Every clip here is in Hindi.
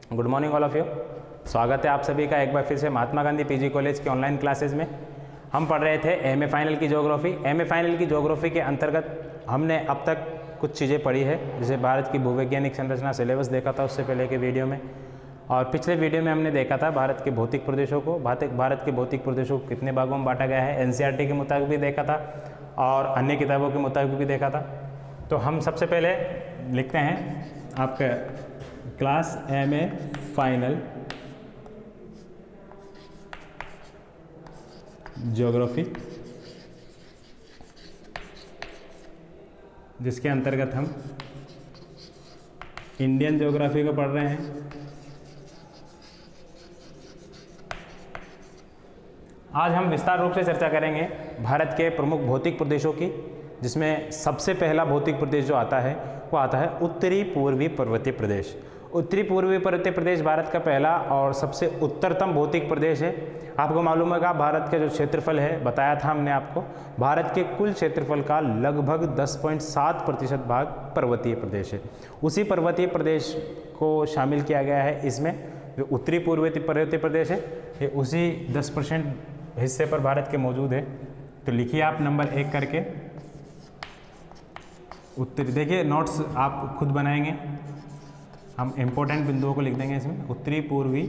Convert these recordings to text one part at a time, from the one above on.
Good morning all of you. स्वागत है आप सभी का एक बार फिर से महात्मा गांधी पीजी कॉलेज के ऑनलाइन क्लासेस में। हम पढ़ रहे थे एमए फाइनल की ज्योग्राफी। एमए फाइनल की ज्योग्राफी के अंतर्गत हमने अब तक कुछ चीज़ें पढ़ी है, जैसे भारत की भूवैज्ञानिक संरचना सिलेबस देखा था उससे पहले के वीडियो में, और पिछले वीडियो में हमने देखा था भारत के भौतिक प्रदेशों को, भारत के भौतिक प्रदेशों को कितने भागों में बांटा गया है, एनसीईआरटी के मुताबिक भी देखा था और अन्य किताबों के मुताबिक भी देखा था। तो हम सबसे पहले लिखते हैं आपका क्लास एमए फाइनल ज्योग्राफी, जिसके अंतर्गत हम इंडियन ज्योग्राफी को पढ़ रहे हैं। आज हम विस्तार रूप से चर्चा करेंगे भारत के प्रमुख भौतिक प्रदेशों की, जिसमें सबसे पहला भौतिक प्रदेश जो आता है वो आता है उत्तरी पूर्वी पर्वतीय प्रदेश। उत्तरी पूर्वी पर्वतीय प्रदेश भारत का पहला और सबसे उत्तरतम भौतिक प्रदेश है। आपको मालूम होगा भारत का जो क्षेत्रफल है, बताया था हमने आपको, भारत के कुल क्षेत्रफल का लगभग 10.7% भाग पर्वतीय प्रदेश है। उसी पर्वतीय प्रदेश को शामिल किया गया है इसमें, जो उत्तरी पूर्वी पर्वतीय प्रदेश है ये उसी 10% हिस्से पर भारत के मौजूद है। तो लिखिए आप नंबर 1 करके उत्तरी, देखिए नोट्स आप खुद बनाएंगे, हम इम्पोर्टेंट बिंदुओं को लिख देंगे इसमें। उत्तरी पूर्वी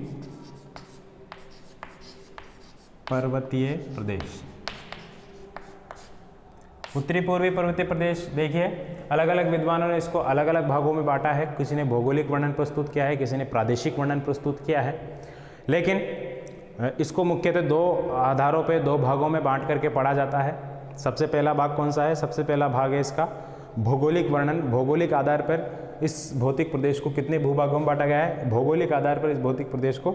पर्वतीय प्रदेश, उत्तरी पूर्वी पर्वतीय प्रदेश। देखिए अलग अलग विद्वानों ने इसको अलग अलग भागों में बांटा है, किसी ने भौगोलिक वर्णन प्रस्तुत किया है, किसी ने प्रादेशिक वर्णन प्रस्तुत किया है, लेकिन इसको मुख्यतः दो आधारों पे, दो भागों में बांट करके पढ़ा जाता है। सबसे पहला भाग कौन सा है? सबसे पहला भाग है इसका भौगोलिक वर्णन। भौगोलिक आधार पर इस भौतिक प्रदेश को कितने भूभागों में बांटा गया है? भौगोलिक आधार पर इस भौतिक प्रदेश को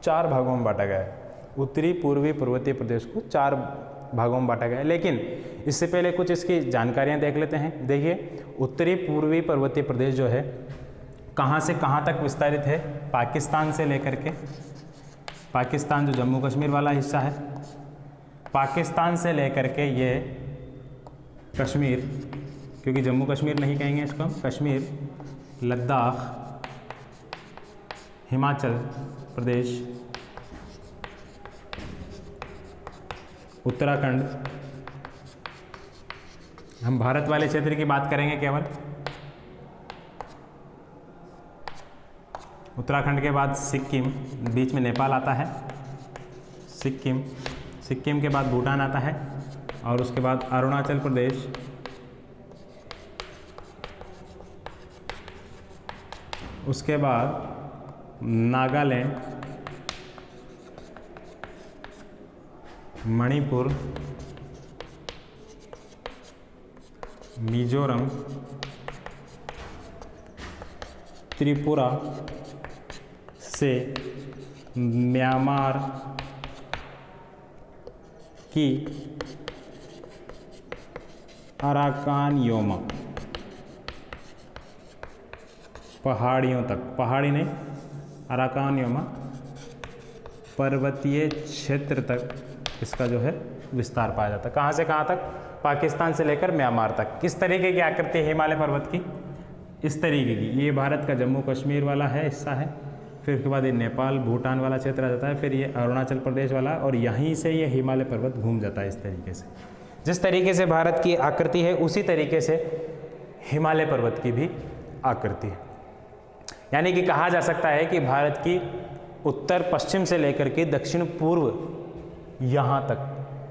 4 भागों में बांटा गया है। उत्तरी पूर्वी पर्वतीय प्रदेश को 4 भागों में बांटा गया है। लेकिन इससे पहले कुछ इसकी जानकारियां देख लेते हैं। देखिए उत्तरी पूर्वी पर्वतीय प्रदेश जो है कहाँ से कहाँ तक विस्तारित है? पाकिस्तान से लेकर के, पाकिस्तान जो जम्मू कश्मीर वाला हिस्सा है, पाकिस्तान से लेकर के ये कश्मीर, क्योंकि जम्मू कश्मीर नहीं कहेंगे इसको हम, कश्मीर, लद्दाख, हिमाचल प्रदेश, उत्तराखंड, हम भारत वाले क्षेत्र की बात करेंगे केवल। उत्तराखंड के बाद सिक्किम, बीच में नेपाल आता है, सिक्किम, सिक्किम के बाद भूटान आता है, और उसके बाद अरुणाचल प्रदेश, उसके बाद नागालैंड, मणिपुर, मिजोरम, त्रिपुरा से म्यांमार की अराकान योमा पहाड़ियों तक, पहाड़ी नहीं, अराकान योमा पर्वतीय क्षेत्र तक इसका जो है विस्तार पाया जाता है। कहाँ से कहाँ तक? पाकिस्तान से लेकर म्यांमार तक। किस तरीके की आकृति है हिमालय पर्वत की? इस तरीके की। ये भारत का जम्मू कश्मीर वाला है हिस्सा है, फिर उसके बाद ये नेपाल भूटान वाला क्षेत्र आ जाता है, फिर ये अरुणाचल प्रदेश वाला, और यहीं से ये हिमालय पर्वत घूम जाता है इस तरीके से। जिस तरीके से भारत की आकृति है उसी तरीके से हिमालय पर्वत की भी आकृति है। यानी कि कहा जा सकता है कि भारत की उत्तर पश्चिम से लेकर के दक्षिण पूर्व, यहाँ तक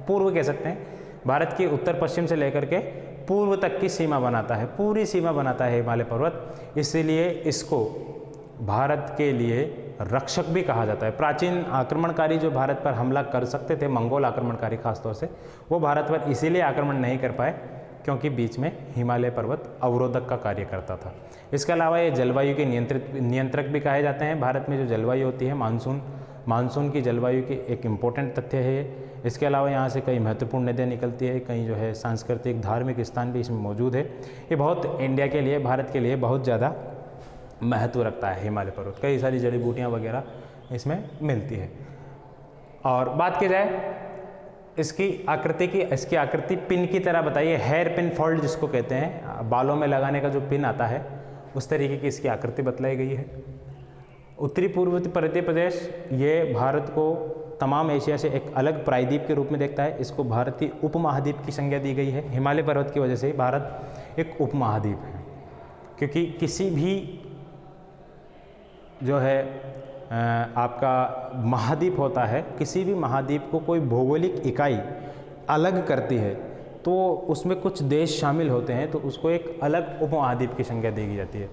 पूर्व कह सकते हैं, भारत की उत्तर पश्चिम से लेकर के पूर्व तक की सीमा बनाता है, पूरी सीमा बनाता है हिमालय पर्वत। इसीलिए इसको भारत के लिए रक्षक भी कहा जाता है। प्राचीन आक्रमणकारी जो भारत पर हमला कर सकते थे, मंगोल आक्रमणकारी खासतौर से, वो भारत पर इसीलिए आक्रमण नहीं कर पाए क्योंकि बीच में हिमालय पर्वत अवरोधक का कार्य करता था। इसके अलावा ये जलवायु के नियंत्रक भी कहे जाते हैं। भारत में जो जलवायु होती है, मानसून की जलवायु की एक इम्पोर्टेंट तथ्य है ये। इसके अलावा यहाँ से कई महत्वपूर्ण नदियाँ निकलती है, कहीं जो है सांस्कृतिक धार्मिक स्थान भी इसमें मौजूद है। ये बहुत इंडिया के लिए, भारत के लिए बहुत ज़्यादा महत्व रखता है हिमालय पर्वत। कई सारी जड़ी बूटियाँ वगैरह इसमें मिलती है। और बात की जाए इसकी आकृति की, इसकी आकृति पिन की तरह बताइए, हेयर पिन फोल्ड जिसको कहते हैं, बालों में लगाने का जो पिन आता है उस तरीके की इसकी आकृति बतलाई गई है। उत्तरी पूर्व मध्य प्रदेश ये भारत को तमाम एशिया से एक अलग प्रायद्वीप के रूप में देखता है। इसको भारतीय उपमहाद्वीप की संज्ञा दी गई है। हिमालय पर्वत की वजह से भारत एक उपमहाद्वीप है, क्योंकि किसी भी जो है आपका महाद्वीप होता है, किसी भी महाद्वीप को कोई भौगोलिक इकाई अलग करती है तो उसमें कुछ देश शामिल होते हैं, तो उसको एक अलग उपमहाद्वीप की संज्ञा दी जाती है।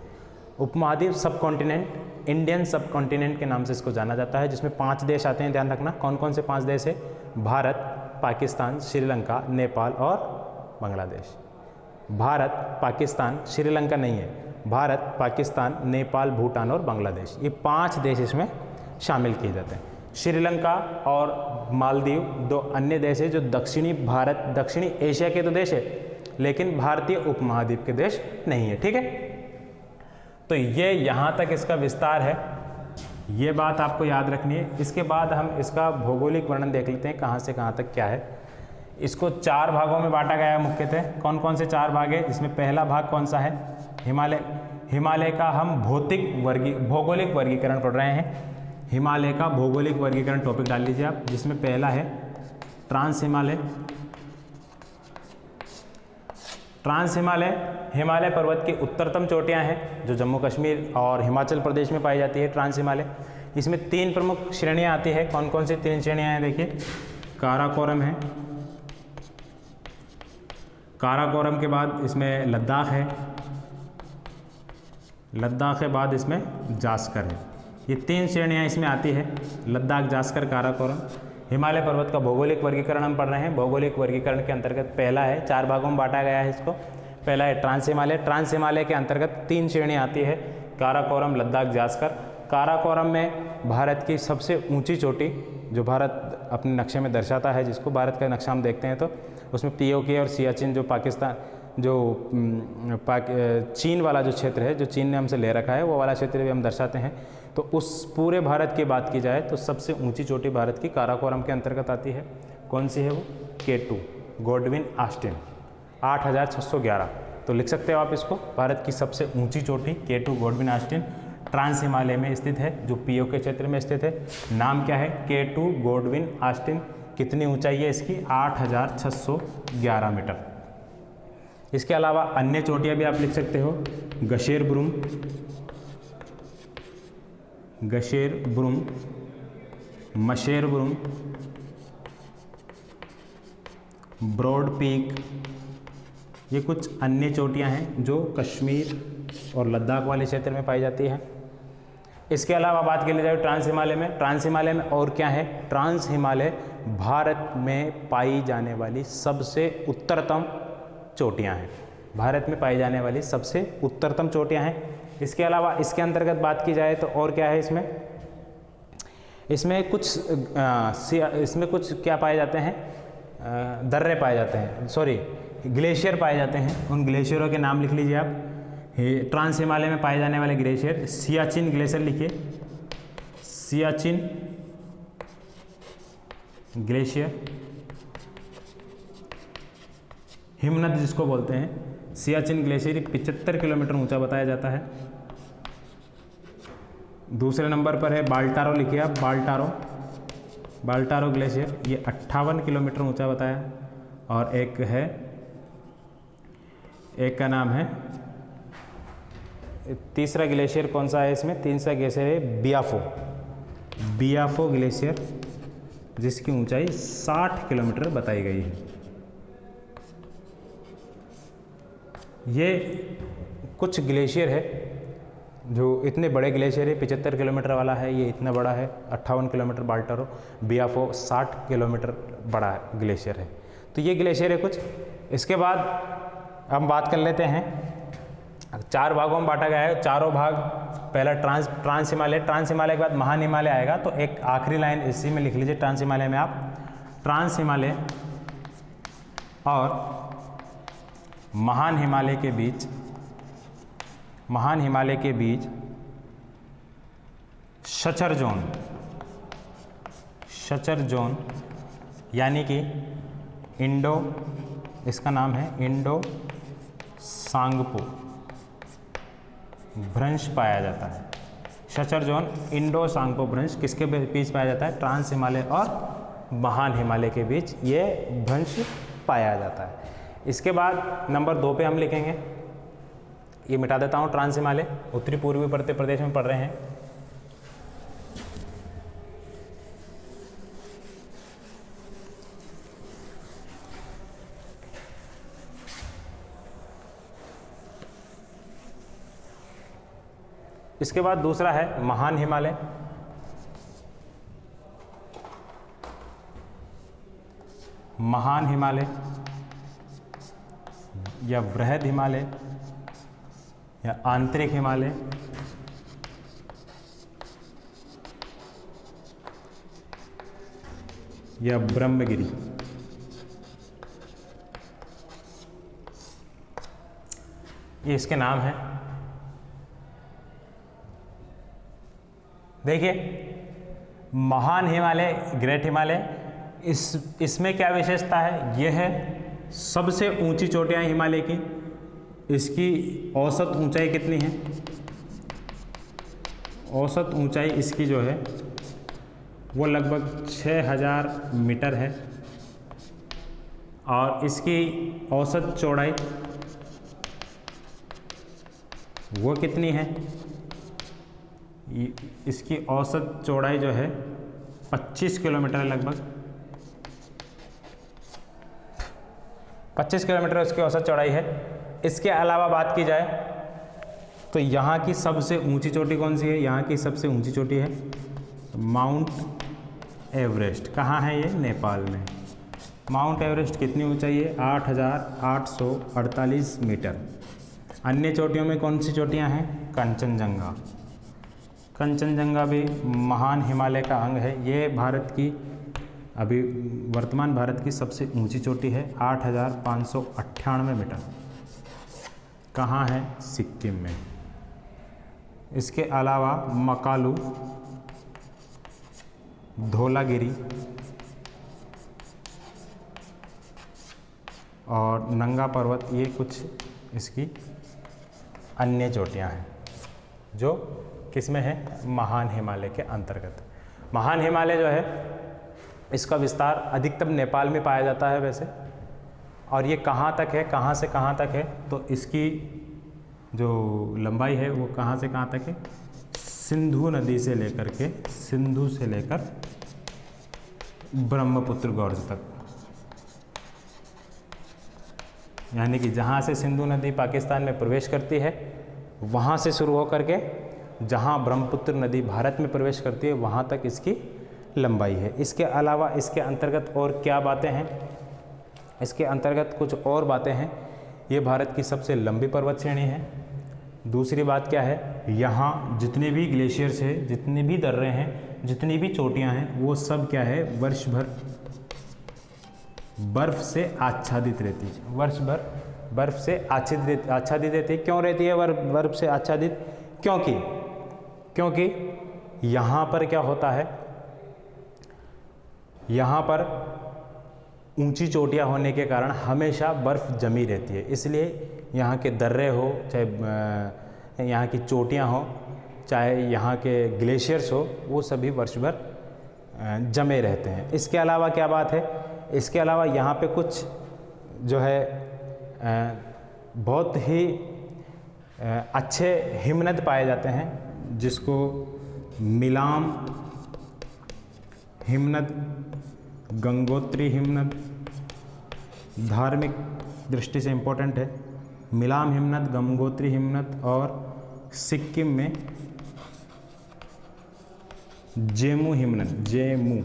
उपमहाद्वीप सब कॉन्टिनेंट, इंडियन सब कॉन्टिनेंट के नाम से इसको जाना जाता है, जिसमें 5 देश आते हैं। ध्यान रखना कौन कौन से 5 देश है? भारत, पाकिस्तान, श्रीलंका, नेपाल और बांग्लादेश। भारत, पाकिस्तान, श्रीलंका नहीं है, भारत, पाकिस्तान, नेपाल, भूटान और बांग्लादेश, ये 5 देश इसमें शामिल किए जाते हैं। श्रीलंका और मालदीव 2 अन्य देश है जो दक्षिणी एशिया के तो देश है, लेकिन भारतीय उपमहाद्वीप के देश नहीं है। ठीक है, तो ये यहाँ तक इसका विस्तार है, ये बात आपको याद रखनी है। इसके बाद हम इसका भौगोलिक वर्णन देख लेते हैं, कहाँ से कहाँ तक क्या है। इसको 4 भागों में बांटा गया है मुख्यतः। कौन कौन से 4 भाग है? इसमें पहला भाग कौन सा है? हिमालय का हम भौगोलिक वर्गीकरण पढ़ रहे हैं। हिमालय का भौगोलिक वर्गीकरण टॉपिक डाल लीजिए आप, जिसमें पहला है ट्रांस हिमालय। हिमालय पर्वत की उत्तरतम चोटियां हैं जो जम्मू कश्मीर और हिमाचल प्रदेश में पाई जाती है। ट्रांस हिमालय, इसमें 3 प्रमुख श्रेणियां आती है। कौन कौन सी 3 श्रेणियां हैं? देखिए, काराकोरम है, काराकोरम के बाद इसमें लद्दाख है, लद्दाख के बाद इसमें जास्कर है। ये 3 श्रेणियाँ इसमें आती है, लद्दाख, जास्कर, काराकोरम। हिमालय पर्वत का भौगोलिक वर्गीकरण हम पढ़ रहे हैं। भौगोलिक वर्गीकरण के अंतर्गत पहला है, 4 भागों में बांटा गया है इसको। पहला है ट्रांस हिमालय। ट्रांस हिमालय के अंतर्गत 3 श्रेणियाँ आती है, काराकोरम, लद्दाख, जास्कर। काराकोरम में भारत की सबसे ऊंची चोटी, जो भारत अपने नक्शे में दर्शाता है, जिसको भारत का नक्शा हम देखते हैं तो उसमें पीओके और सियाचिन, जो पाकिस्तान चीन वाला जो क्षेत्र है, जो चीन ने हमसे ले रखा है, वो वाला क्षेत्र भी हम दर्शाते हैं। तो उस पूरे भारत की बात की जाए तो सबसे ऊंची चोटी भारत की काराकोरम के अंतर्गत आती है। कौन सी है वो? K2 Godwin Austen, 8611। तो लिख सकते हो आप इसको, भारत की सबसे ऊंची चोटी K2 Godwin Austen trans Himalaya में स्थित है, जो पीओके क्षेत्र में स्थित है। नाम क्या है? K2 Godwin Austen. कितनी ऊंचाई है इसकी? 8611 मीटर। इसके अलावा अन्य चोटियां भी आप लिख सकते हो। गशेरब्रूम, मशेरब्रूम, ब्रॉड पीक, ये कुछ अन्य चोटियां हैं जो कश्मीर और लद्दाख वाले क्षेत्र में पाई जाती हैं। इसके अलावा बात की जाए ट्रांस हिमालय में, ट्रांस हिमालय में और क्या है? ट्रांस हिमालय भारत में पाई जाने वाली सबसे उत्तरतम चोटियां हैं, भारत में पाई जाने वाली सबसे उत्तरतम चोटियां हैं। इसके अलावा इसके अंतर्गत बात की जाए तो और क्या है इसमें कुछ क्या पाए जाते हैं? दर्रे पाए जाते हैं, ग्लेशियर पाए जाते हैं। उन ग्लेशियरों के नाम लिख लीजिए आप। ट्रांस हिमालय में पाए जाने वाले ग्लेशियर, सियाचिन ग्लेशियर लिखिए, सियाचिन ग्लेशियर, हिमनद जिसको बोलते हैं, सियाचिन ग्लेशियर 75 किलोमीटर ऊंचा बताया जाता है। दूसरे नंबर पर है बाल्टारो, लिखिए आप, बाल्टारो ग्लेशियर, ये 58 किलोमीटर ऊंचा बताया। और एक का नाम है, तीसरा ग्लेशियर कौन सा है इसमें? तीसरा ग्लेशियर है बियाफो ग्लेशियर, जिसकी ऊंचाई 60 किलोमीटर बताई गई है। ये कुछ ग्लेशियर है जो इतने बड़े ग्लेशियर है, 75 किलोमीटर वाला है, ये इतना बड़ा है, 58 किलोमीटर बाल्टारो, बियाफो 60 किलोमीटर बड़ा ग्लेशियर है। तो ये ग्लेशियर है कुछ। इसके बाद हम बात कर लेते हैं, 4 भागों में बांटा गया है। चारों भाग, पहला ट्रांस हिमालय, ट्रांस हिमालय के बाद महान हिमालय आएगा। तो एक आखिरी लाइन इसी में लिख लीजिए, ट्रांस हिमालय में आप, ट्रांस हिमालय और महान हिमालय के बीच शचर जोन, यानी कि इसका नाम है इंडो सांगपो भ्रंश पाया जाता है। शचर जोन इंडो सांगपो भ्रंश किसके बीच पाया जाता है? ट्रांस हिमालय और महान हिमालय के बीच ये भ्रंश पाया जाता है। इसके बाद नंबर 2 पे हम लिखेंगे, ये मिटा देता हूँ, ट्रांस हिमालय उत्तरी पूर्वी प्रदेश में पड़ रहे हैं। इसके बाद दूसरा है महान हिमालय। महान हिमालय या बृहद हिमालय या आंतरिक हिमालय या ब्रह्मगिरी। ये इसके नाम है। देखिए, महान हिमालय, ग्रेट हिमालय, इसमें क्या विशेषता है? यह है सबसे ऊंची चोटियां हिमालय की। इसकी औसत ऊंचाई कितनी है? औसत ऊंचाई इसकी जो है वो लगभग 6000 मीटर है और इसकी औसत चौड़ाई वो कितनी है? इसकी औसत चौड़ाई जो है 25 किलोमीटर लगभग। 25 किलोमीटर इसकी औसत चौड़ाई है। इसके अलावा बात की जाए तो यहाँ की सबसे ऊंची चोटी कौन सी है? यहाँ की सबसे ऊंची चोटी है माउंट एवरेस्ट। कहाँ है ये? नेपाल में। माउंट एवरेस्ट कितनी ऊंचाई है? 8848 मीटर। अन्य चोटियों में कौन सी चोटियाँ हैं? कंचनजंगा। कंचनजंगा भी महान हिमालय का अंग है। ये भारत की अभी वर्तमान भारत की सबसे ऊंची चोटी है, 8598 मीटर। कहाँ है? सिक्किम में। इसके अलावा मकालू, धौलागिरी और नंगा पर्वत, ये कुछ इसकी अन्य चोटियाँ हैं जो किसमें है? महान हिमालय के अंतर्गत। महान हिमालय जो है इसका विस्तार अधिकतम नेपाल में पाया जाता है वैसे। और ये कहाँ तक है? कहाँ से कहाँ तक है? तो इसकी जो लंबाई है वो कहाँ से कहाँ तक है? सिंधु नदी से लेकर के, सिंधु से लेकर ब्रह्मपुत्र गौर्ज तक। यानी कि जहाँ से सिंधु नदी पाकिस्तान में प्रवेश करती है वहाँ से शुरू होकर के जहाँ ब्रह्मपुत्र नदी भारत में प्रवेश करती है वहाँ तक इसकी लंबाई है। इसके अलावा इसके अंतर्गत और क्या बातें हैं? इसके अंतर्गत कुछ और बातें हैं। ये भारत की सबसे लंबी पर्वत श्रेणी है। दूसरी बात क्या है? यहाँ जितने भी ग्लेशियर्स हैं, जितने भी दर्रे हैं, जितनी भी चोटियाँ हैं, वो सब क्या है? वर्ष भर बर्फ से आच्छादित रहती है। वर्ष भर बर्फ से आच्छादित रहती है। क्यों रहती है बर्फ से आच्छादित? क्योंकि यहाँ पर क्या होता है? यहाँ पर ऊंची चोटियाँ होने के कारण हमेशा बर्फ़ जमी रहती है। इसलिए यहाँ के दर्रे हो, चाहे यहाँ की चोटियाँ हो, चाहे यहाँ के ग्लेशियर्स हो, वो सभी वर्ष भर जमे रहते हैं। इसके अलावा क्या बात है? इसके अलावा यहाँ पे कुछ जो है बहुत ही अच्छे हिमनद पाए जाते हैं, जिसको मिलाम हिमनद, गंगोत्री हिमनद, धार्मिक दृष्टि से इम्पोर्टेंट है। मिलाम हिमनद, गंगोत्री हिमनद और सिक्किम में जेमू हिमनद, जेमू,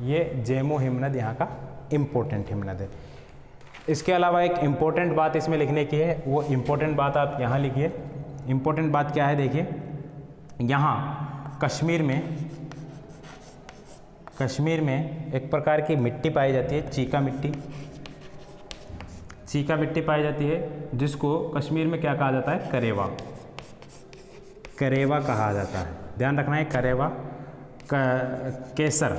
ये जेमू हिमनद यहाँ का इम्पोर्टेंट हिमनद है। इसके अलावा एक इम्पोर्टेंट बात इसमें लिखने की है, वो इम्पोर्टेंट बात आप यहाँ लिखिए। इम्पोर्टेंट बात क्या है? देखिए, यहाँ कश्मीर में एक प्रकार की मिट्टी पाई जाती है, चीका मिट्टी। चीका मिट्टी पाई जाती है, जिसको कश्मीर में क्या कहा जाता है? करेवा। करेवा कहा जाता है, ध्यान रखना है। करेवा, केसर,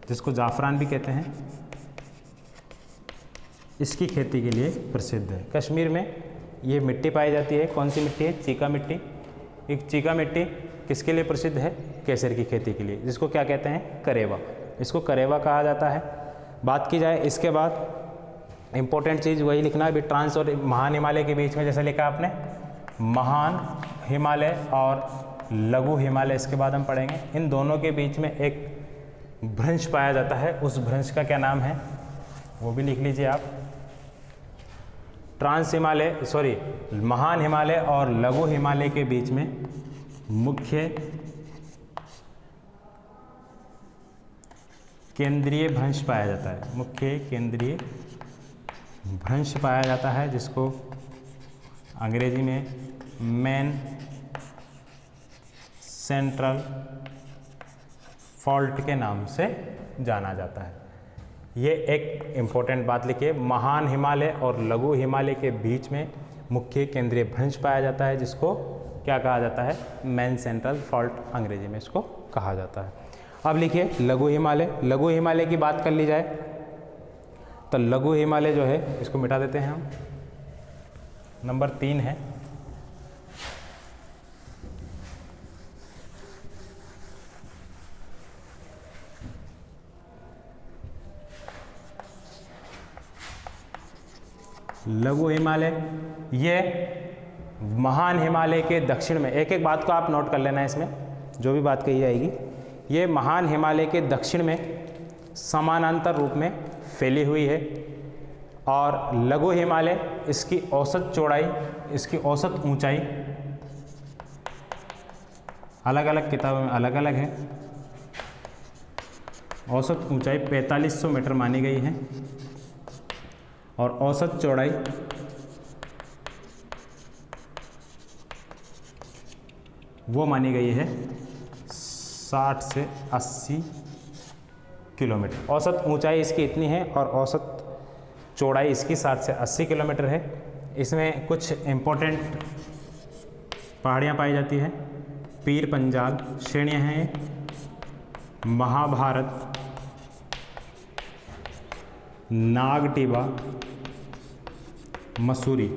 जिसको जाफरान भी कहते हैं, इसकी खेती के लिए प्रसिद्ध है। कश्मीर में ये मिट्टी पाई जाती है। कौन सी मिट्टी है? चीका मिट्टी। एक चीका मिट्टी किसके लिए प्रसिद्ध है? केसर की खेती के लिए, जिसको क्या कहते हैं? करेवा। इसको करेवा कहा जाता है। बात की जाए इसके बाद इंपॉर्टेंट चीज़ वही लिखना है अभी, ट्रांस और महान हिमालय के बीच में जैसे लिखा आपने, महान हिमालय और लघु हिमालय, इसके बाद हम पढ़ेंगे। इन दोनों के बीच में एक भ्रंश पाया जाता है, उस भ्रंश का क्या नाम है वो भी लिख लीजिए आप। महान हिमालय और लघु हिमालय के बीच में मुख्य केंद्रीय भ्रंश पाया जाता है, मुख्य केंद्रीय भ्रंश पाया जाता है, जिसको अंग्रेजी में मेन सेंट्रल फॉल्ट के नाम से जाना जाता है। ये एक इम्पोर्टेंट बात लिखिए, महान हिमालय और लघु हिमालय के बीच में मुख्य केंद्रीय भ्रंश पाया जाता है, जिसको क्या कहा जाता है? मेन सेंट्रल फॉल्ट अंग्रेजी में इसको कहा जाता है। अब लिखिए लघु हिमालय। लघु हिमालय की बात कर ली जाए तो लघु हिमालय जो है, इसको मिटा देते हैं हम, नंबर 3 है। लघु हिमालय, ये महान हिमालय के दक्षिण में, एक एक बात को आप नोट कर लेना है इसमें, जो भी बात कही जाएगी, ये महान हिमालय के दक्षिण में समानांतर रूप में फैली हुई है। और लघु हिमालय, इसकी औसत चौड़ाई, इसकी औसत ऊंचाई अलग अलग किताबों में अलग अलग है। औसत ऊंचाई 4500 मीटर मानी गई है और औसत चौड़ाई वो मानी गई है 60 से 80 किलोमीटर। औसत ऊंचाई इसकी इतनी है और औसत चौड़ाई इसकी 60 से 80 किलोमीटर है। इसमें कुछ इम्पोर्टेंट पहाड़ियाँ पाई जाती हैं। पीर पंजाल श्रेणियाँ हैं, महाभारत, नागटिबा, मसूरी,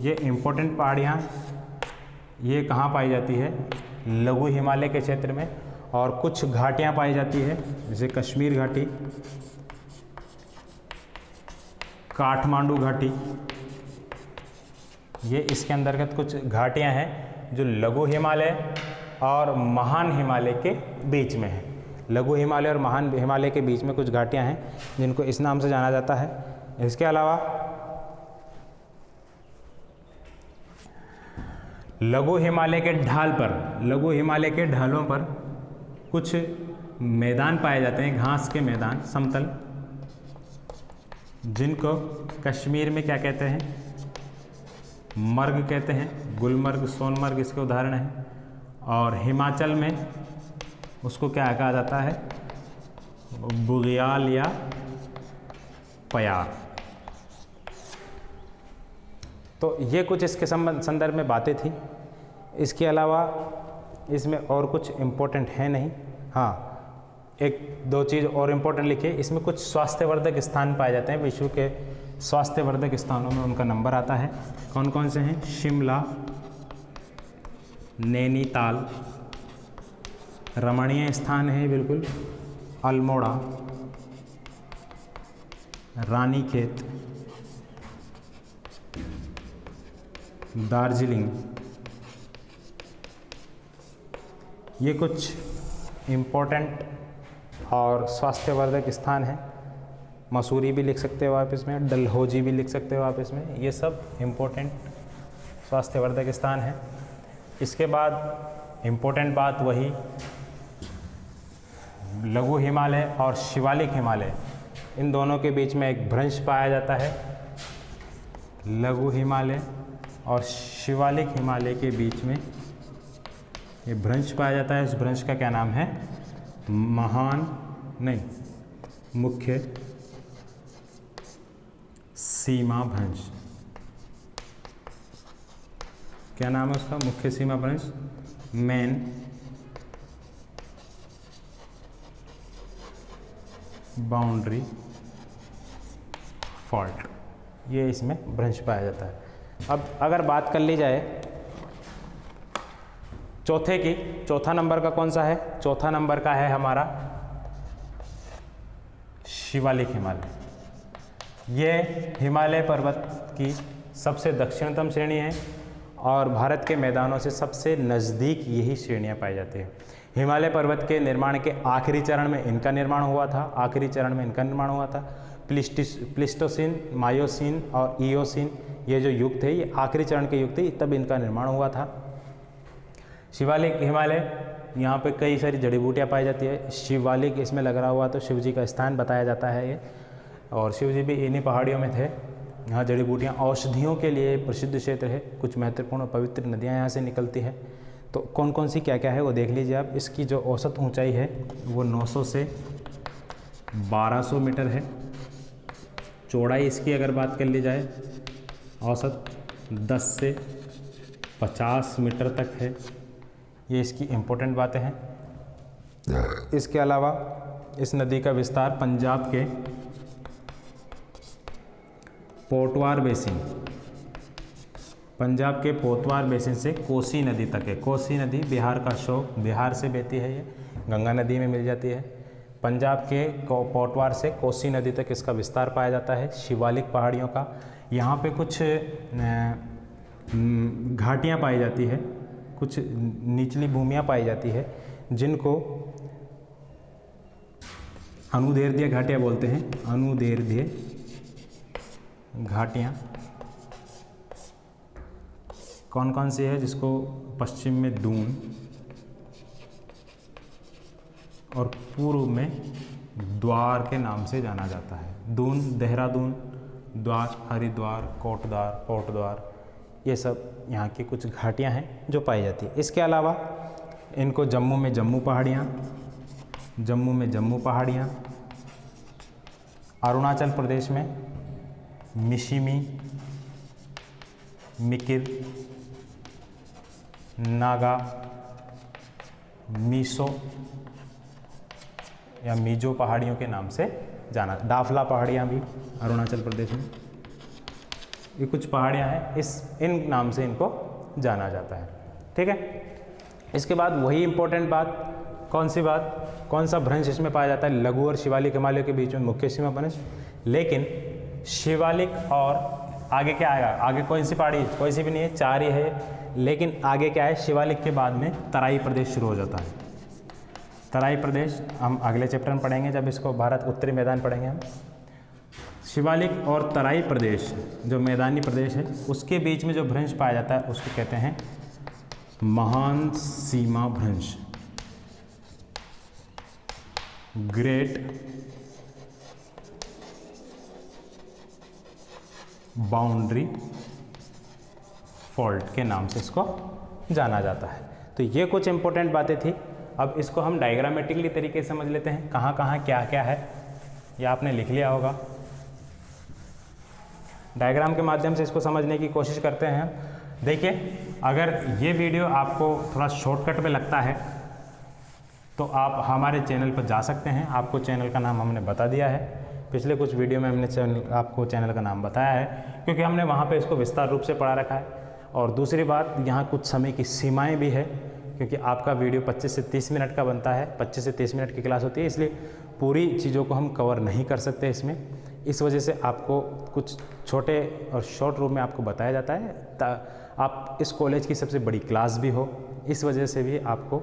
ये इम्पोर्टेंट पहाड़ियाँ ये कहाँ पाई जाती है? लघु हिमालय के क्षेत्र में। और कुछ घाटियाँ पाई जाती है, जैसे कश्मीर घाटी, काठमांडू घाटी, ये इसके अंतर्गत कुछ घाटियाँ हैं जो लघु हिमालय और महान हिमालय के बीच में है। लघु हिमालय और महान हिमालय के बीच में कुछ घाटियाँ हैं जिनको इस नाम से जाना जाता है। इसके अलावा लघु हिमालय के ढाल पर, लघु हिमालय के ढालों पर कुछ मैदान पाए जाते हैं, घास के मैदान, समतल, जिनको कश्मीर में क्या कहते हैं? मर्ग कहते हैं। गुलमर्ग, सोनमर्ग इसके उदाहरण हैं। और हिमाचल में उसको क्या कहा जाता है? बुग्याल या पयार। तो ये कुछ इसके संदर्भ में बातें थी। इसके अलावा इसमें और कुछ इम्पोर्टेंट है नहीं। हाँ, एक दो चीज़ और इम्पोर्टेंट लिखिए, इसमें कुछ स्वास्थ्यवर्धक स्थान पाए जाते हैं। विश्व के स्वास्थ्यवर्धक स्थानों में उनका नंबर आता है। कौन कौन से हैं? शिमला, नैनीताल, रमणीय स्थान है बिल्कुल, अल्मोड़ा, रानीखेत, दार्जिलिंग, ये कुछ इम्पोर्टेंट और स्वास्थ्यवर्धक स्थान हैं। मसूरी भी लिख सकते हो आप इसमें, डलहौजी भी लिख सकते हो आप इसमें। ये सब इम्पोर्टेंट स्वास्थ्यवर्धक स्थान हैं। इसके बाद इम्पोर्टेंट बात वही, लघु हिमालय और शिवालिक हिमालय, इन दोनों के बीच में एक भ्रंश पाया जाता है। लघु हिमालय और शिवालिक हिमालय के बीच में ये भ्रंश पाया जाता है। इस भ्रंश का क्या नाम है? मुख्य सीमा भ्रंश। क्या नाम है उसका? मुख्य सीमा भ्रंश, मेन बाउंड्री फॉल्ट, ये इसमें भ्रंश पाया जाता है। अब अगर बात कर ली जाए चौथा नंबर का कौन सा है? चौथा नंबर का है हमारा शिवालिक हिमालय। ये हिमालय पर्वत की सबसे दक्षिणतम श्रेणी है और भारत के मैदानों से सबसे नज़दीक यही श्रेणियाँ पाई जाती है। हिमालय पर्वत के निर्माण के आखिरी चरण में इनका निर्माण हुआ था। प्लिस्टोसीन, मायोसीन और इयोसीन, ये जो युग थे ये आखिरी चरण के युग थे, तब इनका निर्माण हुआ था। शिवालिक हिमालय, यहाँ पे कई सारी जड़ी बूटियाँ पाई जाती है। शिवालिक इसमें लग रहा हुआ तो शिव जी का स्थान बताया जाता है ये, और शिव जी भी इन्हीं पहाड़ियों में थे। यहाँ जड़ी बूटियाँ औषधियों के लिए प्रसिद्ध क्षेत्र है। कुछ महत्वपूर्ण और पवित्र नदियाँ यहाँ से निकलती है। तो कौन कौन सी क्या क्या है वो देख लीजिए आप। इसकी जो औसत ऊंचाई है वो 900 से 1200 मीटर है। चौड़ाई इसकी अगर बात कर ली जाए औसत 10 से 50 मीटर तक है। ये इसकी इम्पोर्टेंट बातें हैं। इसके अलावा इस नदी का विस्तार पंजाब के पोटवार बेसिन से कोसी नदी तक है। कोसी नदी बिहार का शोक, बिहार से बहती है, ये गंगा नदी में मिल जाती है। पंजाब के पोटवार से कोसी नदी तक इसका विस्तार पाया जाता है शिवालिक पहाड़ियों का। यहाँ पे कुछ घाटियाँ पाई जाती है, कुछ निचली भूमियाँ पाई जाती है जिनको अनुदैर्ध्य घाटियाँ बोलते हैं। अनुदैर्ध्य घाटियाँ कौन कौन सी है? जिसको पश्चिम में दून और पूर्व में द्वार के नाम से जाना जाता है। दून देहरादून, द्वार हरिद्वार, कोटद्वार, ये सब यहाँ की कुछ घाटियाँ हैं जो पाई जाती है। इसके अलावा इनको जम्मू में जम्मू पहाड़ियाँ, अरुणाचल प्रदेश में मिशिमी, मिकिर, नागा, मीसो या मिजो पहाड़ियों के नाम से जाना। दाफला पहाड़ियाँ भी अरुणाचल प्रदेश में, ये कुछ पहाड़ियाँ हैं, इन नाम से इनको जाना जाता है। ठीक है। इसके बाद वही इम्पोर्टेंट बात, कौन सी बात? कौन सा भ्रंश इसमें पाया जाता है? लघु और शिवालिक हिमालय के बीच में मुख्य सीमा भ्रंश। लेकिन शिवालिक और आगे क्या आएगा? आगे कौन सी पहाड़ी? कोई सी भी नहीं है, 4 ही है। लेकिन आगे क्या है? शिवालिक के बाद में तराई प्रदेश शुरू हो जाता है। तराई प्रदेश हम अगले चैप्टर में पढ़ेंगे, जब इसको भारत उत्तरी मैदान पढ़ेंगे हम। शिवालिक और तराई प्रदेश जो मैदानी प्रदेश है उसके बीच में जो भ्रंश पाया जाता है उसको कहते हैं महान सीमा भ्रंश, ग्रेट बाउंड्री फॉल्ट के नाम से इसको जाना जाता है। तो ये कुछ इंपॉर्टेंट बातें थी। अब इसको हम डायग्रामेटिकली तरीके से समझ लेते हैं, कहाँ कहाँ क्या क्या है, ये आपने लिख लिया होगा। डायग्राम के माध्यम से इसको समझने की कोशिश करते हैं। देखिए, अगर ये वीडियो आपको थोड़ा शॉर्टकट में लगता है तो आप हमारे चैनल पर जा सकते हैं। आपको चैनल का नाम हमने बता दिया है, पिछले कुछ वीडियो में हमने आपको चैनल का नाम बताया है, क्योंकि हमने वहाँ पे इसको विस्तार रूप से पढ़ा रखा है। और दूसरी बात, यहाँ कुछ समय की सीमाएं भी है, क्योंकि आपका वीडियो 25 से 30 मिनट का बनता है, 25 से 30 मिनट की क्लास होती है, इसलिए पूरी चीज़ों को हम कवर नहीं कर सकते इसमें। इस वजह से आपको कुछ छोटे और शॉर्ट रूप में आपको बताया जाता है। आप इस कॉलेज की सबसे बड़ी क्लास भी हो, इस वजह से भी आपको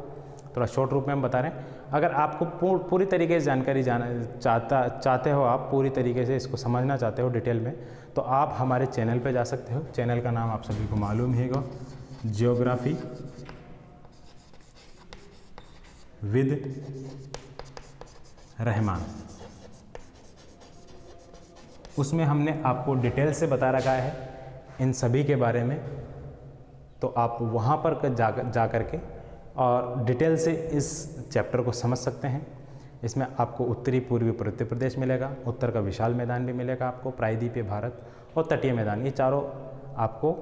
थोड़ा शॉर्ट रूप में हम बता रहे हैं। अगर आपको पूरी तरीके से जानकारी चाहते हो, आप पूरी तरीके से इसको समझना चाहते हो डिटेल में, तो आप हमारे चैनल पे जा सकते हो। चैनल का नाम आप सभी को मालूम ही होगा, जियोग्राफी विद रहमान। उसमें हमने आपको डिटेल से बता रखा है इन सभी के बारे में, तो आप वहाँ पर जा कर के और डिटेल से इस चैप्टर को समझ सकते हैं। इसमें आपको उत्तरी पूर्वी उत्तर प्रदेश मिलेगा, उत्तर का विशाल मैदान भी मिलेगा आपको, प्रायद्वीपीय भारत और तटीय मैदान, ये चारों आपको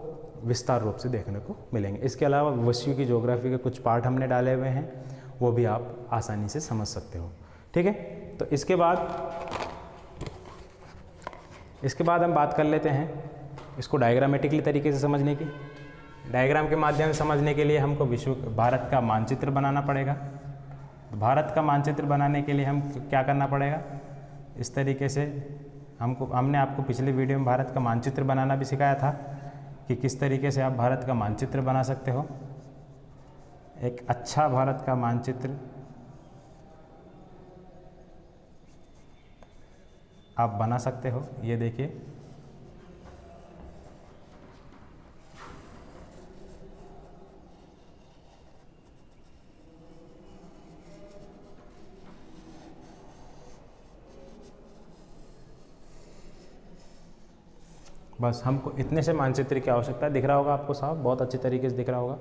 विस्तार रूप से देखने को मिलेंगे। इसके अलावा विश्व की ज्योग्राफी के कुछ पार्ट हमने डाले हुए हैं, वो भी आप आसानी से समझ सकते हो। ठीक है, तो इसके बाद हम बात कर लेते हैं इसको डायग्रामेटिकली तरीके से समझने की। डायग्राम के माध्यम से समझने के लिए हमको भारत का मानचित्र बनाना पड़ेगा। भारत का मानचित्र बनाने के लिए हम क्या करना पड़ेगा, इस तरीके से हमने आपको पिछले वीडियो में भारत का मानचित्र बनाना भी सिखाया था कि किस तरीके से आप भारत का मानचित्र बना सकते हो। एक अच्छा भारत का मानचित्र आप बना सकते हो। ये देखिए, बस हमको इतने से मानचित्र की आवश्यकता है। दिख रहा होगा आपको साहब, बहुत अच्छी तरीके से दिख रहा होगा।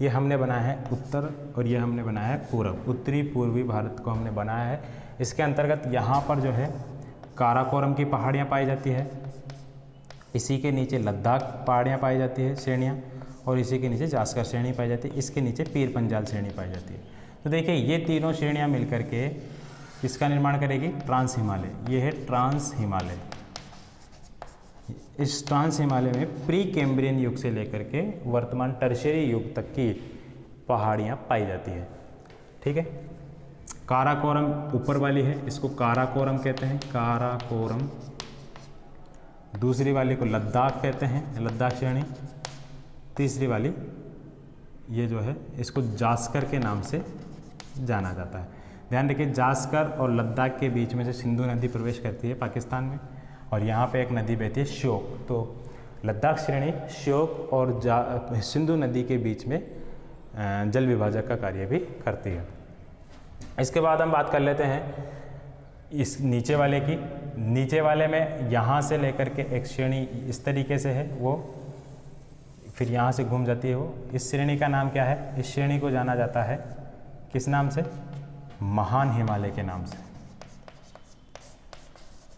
ये हमने बनाया है उत्तर और ये हमने बनाया है पूर्व, उत्तरी पूर्वी भारत को हमने बनाया है। इसके अंतर्गत यहाँ पर जो है काराकोरम की पहाड़ियाँ पाई जाती है, इसी के नीचे लद्दाख पहाड़ियाँ पाई जाती है श्रेणियाँ, और इसी के नीचे जास्कर श्रेणी पाई जाती है, इसके नीचे पीर पंजाल श्रेणी पाई जाती है। तो देखिए ये तीनों श्रेणियाँ मिलकर के इसका निर्माण करेगी ट्रांस हिमालय। ये है ट्रांस हिमालय। इस ट्रांस हिमालय में प्री कैम्ब्रियन युग से लेकर के वर्तमान टर्शियरी युग तक की पहाड़ियाँ पाई जाती है। ठीक है, काराकोरम ऊपर वाली है, इसको काराकोरम कहते हैं, काराकोरम। दूसरी वाली को लद्दाख कहते हैं, लद्दाख श्रेणी। तीसरी वाली ये जो है इसको जास्कर के नाम से जाना जाता है। ध्यान रखिए, जास्कर और लद्दाख के बीच में से सिंधु नदी प्रवेश करती है पाकिस्तान में, और यहाँ पे एक नदी बहती है श्योक। तो लद्दाख श्रेणी श्योक और सिंधु नदी के बीच में जल विभाजक का कार्य भी करती है। इसके बाद हम बात कर लेते हैं इस नीचे वाले की। नीचे वाले में यहाँ से लेकर के एक श्रेणी इस तरीके से है, वो फिर यहाँ से घूम जाती है वो। इस श्रेणी का नाम क्या है? इस श्रेणी को जाना जाता है किस नाम से? महान हिमालय के नाम से।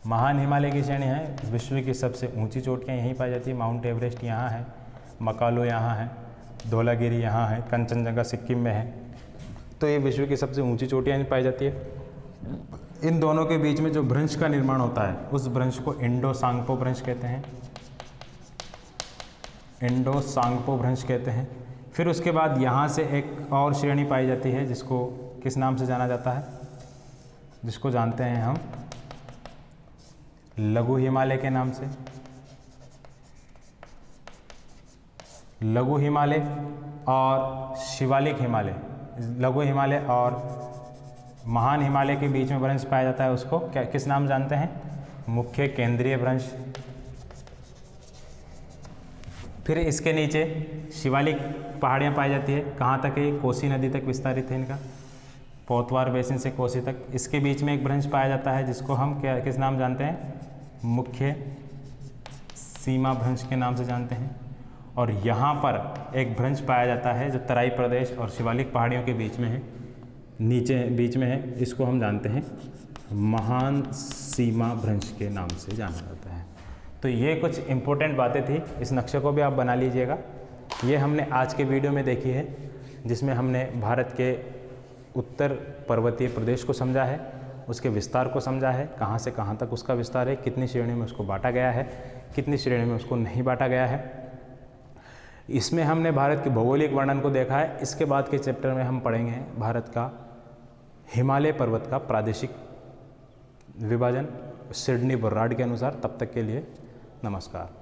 महान हिमालय की श्रेणी है, विश्व की सबसे ऊंची चोटियाँ यहीं पाई जाती है। माउंट एवरेस्ट यहाँ है, मकालो यहाँ है, धौलागिरी यहाँ है, कंचनजंगा सिक्किम में है। तो ये विश्व की सबसे ऊंची चोटियाँ यहीं पाई जाती है। इन दोनों के बीच में जो भ्रंश का निर्माण होता है उस भ्रंश को इंडो सांगपो भ्रंश कहते हैं, इंडो सांगपो भ्रंश कहते हैं। फिर उसके बाद यहाँ से एक और श्रेणी पाई जाती है जिसको किस नाम से जाना जाता है? जिसको जानते हैं हम लघु हिमालय के नाम से। लघु हिमालय और शिवालिक हिमालय, लघु हिमालय और महान हिमालय के बीच में भ्रंश पाया जाता है, उसको क्या किस नाम जानते हैं? मुख्य केंद्रीय भ्रंश। फिर इसके नीचे शिवालिक पहाड़ियाँ पाई जाती है। कहाँ तक है? कोसी नदी तक विस्तारित है इनका, पोतवार बेसिन से कोसी तक। इसके बीच में एक भ्रंश पाया जाता है जिसको हम क्या किस नाम जानते हैं? मुख्य सीमा भ्रंश के नाम से जानते हैं। और यहाँ पर एक भ्रंश पाया जाता है जो तराई प्रदेश और शिवालिक पहाड़ियों के बीच में है, नीचे बीच में है, इसको हम जानते हैं महान सीमा भ्रंश के नाम से जाना जाता है। तो ये कुछ इम्पोर्टेंट बातें थी, इस नक्शे को भी आप बना लीजिएगा। ये हमने आज के वीडियो में देखी है, जिसमें हमने भारत के उत्तर पर्वतीय प्रदेश को समझा है, उसके विस्तार को समझा है, कहाँ से कहाँ तक उसका विस्तार है, कितनी श्रेणी में उसको बांटा गया है, कितनी श्रेणी में उसको नहीं बांटा गया है। इसमें हमने भारत के भौगोलिक वर्णन को देखा है। इसके बाद के चैप्टर में हम पढ़ेंगे भारत का हिमालय पर्वत का प्रादेशिक विभाजन सिडनी बर्राड के अनुसार। तब तक के लिए नमस्कार।